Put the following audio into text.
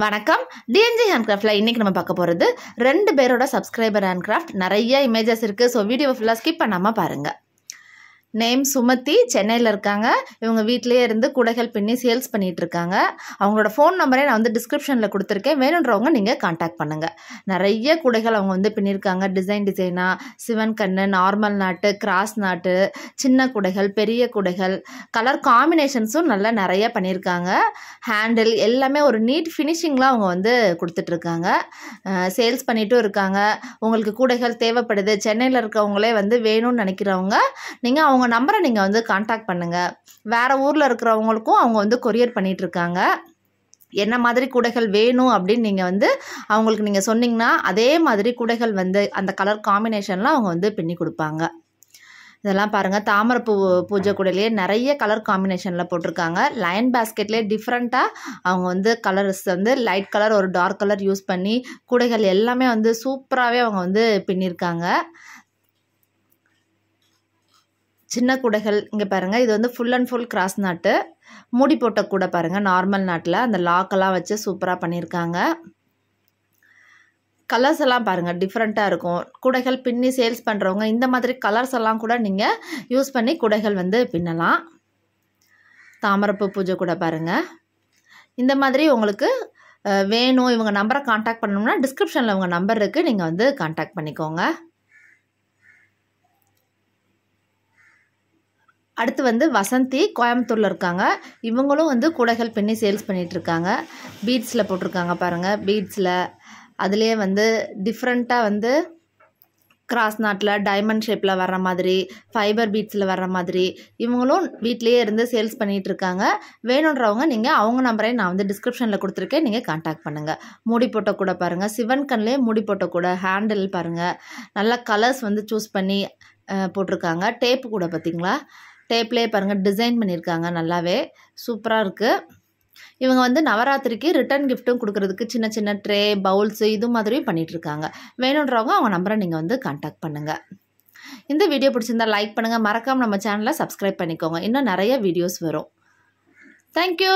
வணக்கம். டிஎன்ஜி ஹேண்ட்கிராஃப்ட்ல இன்னைக்கு நம்ம பார்க்க போகிறது 2 பேரோட சப்ஸ்கிரைபர் ஹேண்ட்கிராஃப்ட். நிறைய இமேஜஸ் இருக்குது. ஸோ வீடியோ ஃபுல்லாக ஸ்கிப் பண்ணாமல் பாருங்கள். நேம் சுமதி, சென்னையில் இருக்காங்க. இவங்க வீட்டிலேயே இருந்து கூடைகள் பின்னி சேல்ஸ் பண்ணிகிட்டு இருக்காங்க. அவங்களோட ஃபோன் நம்பரே நான் டிஸ்கிரிப்ஷனில் கொடுத்துருக்கேன். வேணுன்றவங்க நீங்கள் காண்டாக்ட் பண்ணுங்கள். நிறைய கூடைகள் அவங்க பின்னியிருக்காங்க. டிசைனாக சிவன் கண்ணு, நார்மல் நாட்டு, கிராஸ் நாட்டு, சின்ன கூடைகள், பெரிய கூடைகள், கலர் காம்பினேஷன்ஸும் நல்லா நிறைய பண்ணியிருக்காங்க. ஹேண்டில் எல்லாமே ஒரு நீட் ஃபினிஷிங்லாம் அவங்க கொடுத்துட்ருக்காங்க. சேல்ஸ் பண்ணிட்டும் இருக்காங்க. உங்களுக்கு கூடைகள் தேவைப்படுது, சென்னையில் இருக்கவங்களே வேணும்னு நினைக்கிறவங்க நீங்கள் அவங்க நம்பரை நீங்கள் காண்டாக்ட் பண்ணுங்கள். வேறு ஊரில் இருக்கிறவங்களுக்கும் அவங்க கொரியர் பண்ணிகிட்ருக்காங்க. என்ன மாதிரி கூடைகள் வேணும் அப்படின்னு நீங்கள் அவங்களுக்கு நீங்கள் சொன்னீங்கன்னா அதே மாதிரி கூடைகள் அந்த கலர் காம்பினேஷன்லாம் அவங்க பின்னி கொடுப்பாங்க. இதெல்லாம் பாருங்கள், தாமரைப்பூ பூஜை கூடையிலேயே நிறைய கலர் காம்பினேஷனில் போட்டிருக்காங்க. லைன் பேஸ்கெட்லேயே டிஃப்ரெண்ட்டாக அவங்க கலர்ஸ் லைட் கலர், ஒரு டார்க் கலர் யூஸ் பண்ணி கூடைகள் எல்லாமே சூப்பராகவே அவங்க பின்னியிருக்காங்க. சின்ன கூடைகள் இங்கே பாருங்கள், இது ஃபுல் அண்ட் ஃபுல் கிராஸ் நாட்டு. மூடி போட்ட கூடை பாருங்கள், நார்மல் நாட்டில் அந்த லாக்கெல்லாம் வச்சு சூப்பராக பண்ணியிருக்காங்க. கலர்ஸ் எல்லாம் பாருங்கள், டிஃப்ரெண்ட்டாக இருக்கும். கூடைகள் பின்னி சேல்ஸ் பண்ணுறவங்க இந்த மாதிரி கலர்ஸ் எல்லாம் கூட நீங்கள் யூஸ் பண்ணி கூடைகள் பின்னலாம். தாமரைப்பூ பூஜை கூட பாருங்கள். இந்த மாதிரி உங்களுக்கு வேணும், இவங்க நம்பரை காண்டாக்ட் பண்ணணும்னா டிஸ்கிரிப்ஷனில் உங்கள் நம்பர் இருக்குது, நீங்கள் காண்டாக்ட் பண்ணிக்கோங்க. அடுத்து வசந்தி கோயம்புத்தூரில் இருக்காங்க. இவங்களும் கூடைகள் பின்னி சேல்ஸ் பண்ணிகிட்ருக்காங்க. பீட்ஸில் போட்டிருக்காங்க பாருங்கள். பீட்ஸில் அதுலேயே டிஃப்ரெண்ட்டாக கிராஸ் நாட்டில் டைமண்ட் ஷேப்பில் வர்ற மாதிரி, ஃபைபர் பீட்ஸில் வர்ற மாதிரி இவங்களும் வீட்லேயே இருந்து சேல்ஸ் பண்ணிகிட்ருக்காங்க. வேணுன்றவங்க நீங்கள் அவங்க நம்பரை நான் டிஸ்கிரிப்ஷனில் கொடுத்துருக்கேன், நீங்கள் காண்டாக்ட் பண்ணுங்கள். மூடி போட்ட கூட பாருங்கள், சிவன் கண்லேயே மூடி போட்ட கூட. ஹேண்டில் பாருங்கள், நல்லா கலர்ஸ் சூஸ் பண்ணி போட்டிருக்காங்க. டேப்பு கூட பார்த்திங்களா, டேப்லேயே பாருங்கள் டிசைன் பண்ணியிருக்காங்க. நல்லாவே சூப்பராக இருக்குது. இவங்க நவராத்திரிக்கு ரிட்டன் கிஃப்ட்டும் கொடுக்குறதுக்கு சின்ன சின்ன ட்ரே, பவுல்ஸு இது மாதிரியும் பண்ணிகிட்ருக்காங்க. வேணுன்றவங்க அவங்க நம்பரை நீங்கள் காண்டாக்ட் பண்ணுங்கள். இந்த வீடியோ பிடிச்சிருந்தால் லைக் பண்ணுங்கள். மறக்காமல் நம்ம சேனலை சப்ஸ்கிரைப் பண்ணிக்கோங்க. இன்னும் நிறைய வீடியோஸ் வரும். தேங்க்யூ.